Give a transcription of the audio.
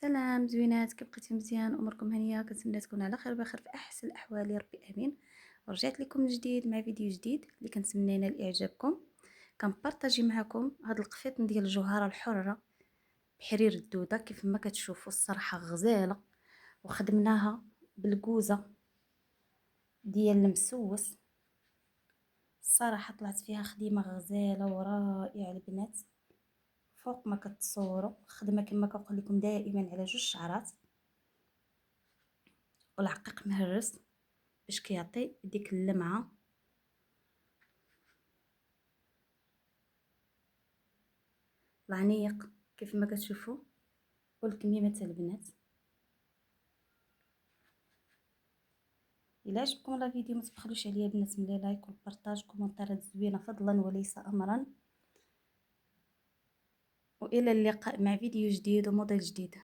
سلام زوينات، كي بقيتي مزيان؟ اموركم هانيه؟ كنتمنى تكونوا على خير بخير في احسن الاحوال يا ربي امين. ورجعت لكم من جديد مع فيديو جديد اللي كنتمنى ينال اعجابكم. كنبارطاجي معكم هاد القفيط ديال الجوهره الحره بحرير الدوده. كيف ما كتشوفوا الصراحه غزاله، وخدمناها بالكوزه ديال المسوس. الصراحه طلعت فيها خديمه غزاله ورائعه البنات، فوق ما كتصوروا. خدمه كما كنقول لكم دائما على جوج شعرات، والعقيق مهرس باش كيعطي ديك اللمعه. العنيق كيف ما كتشوفوا، والكميمه تاع البنات. الا عجبكم لا فيديو ما تبخلوش عليا البنات من لايك والبارطاج كومونتيرات زوينه فضلا وليس امرا. والى اللقاء مع فيديو جديد وموديل جديد.